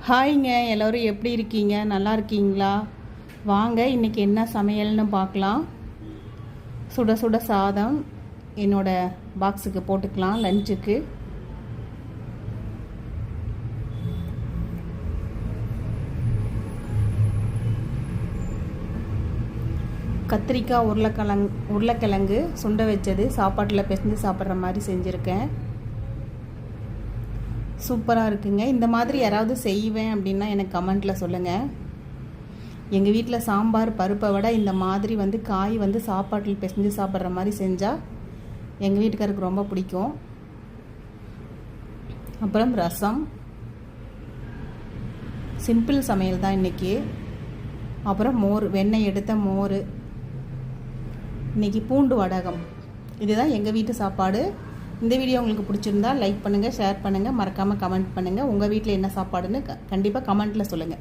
ஹாய்ங்க, எல்லோரும் எப்படி இருக்கீங்க? நல்லா இருக்கீங்களா? வாங்க இன்றைக்கி என்ன சமையல்னு பார்க்கலாம். சுட சுட சாதம் என்னோடய பாக்ஸுக்கு போட்டுக்கலாம் லஞ்சுக்கு. கத்திரிக்காய் உருளைக்கிழங்கு சுண்ட வச்சது சாப்பாட்டில் பிசைஞ்சு சாப்பிட்ற மாதிரி செஞ்சுருக்கேன். சூப்பராக இருக்குங்க. இந்த மாதிரி யாராவது செய்வேன் அப்படின்னா எனக்கு கமெண்ட்டில் சொல்லுங்கள். எங்கள் வீட்டில் சாம்பார் பருப்பை விட இந்த மாதிரி காய் சாப்பாட்டில் பிசைஞ்சு சாப்பிட்ற மாதிரி செஞ்சால் எங்கள் வீட்டுக்காருக்கு ரொம்ப பிடிக்கும். அப்புறம் ரசம், சிம்பிள் சமையல் தான் இன்றைக்கி. அப்புறம் மோர், வெண்ணெய் எடுத்த மோர், இன்றைக்கி பூண்டு வடகம். இதுதான் எங்கள் வீட்டு சாப்பாடு. இந்த வீடியோ உங்களுக்கு பிடிச்சிருந்தா லைக் பண்ணுங்கள், ஷேர் பண்ணுங்கள், மறக்காமல் கமெண்ட் பண்ணுங்கள். உங்கள் வீட்டில் என்ன சாப்பாடுன்னு கண்டிப்பாக கமெண்ட்டில் சொல்லுங்கள்.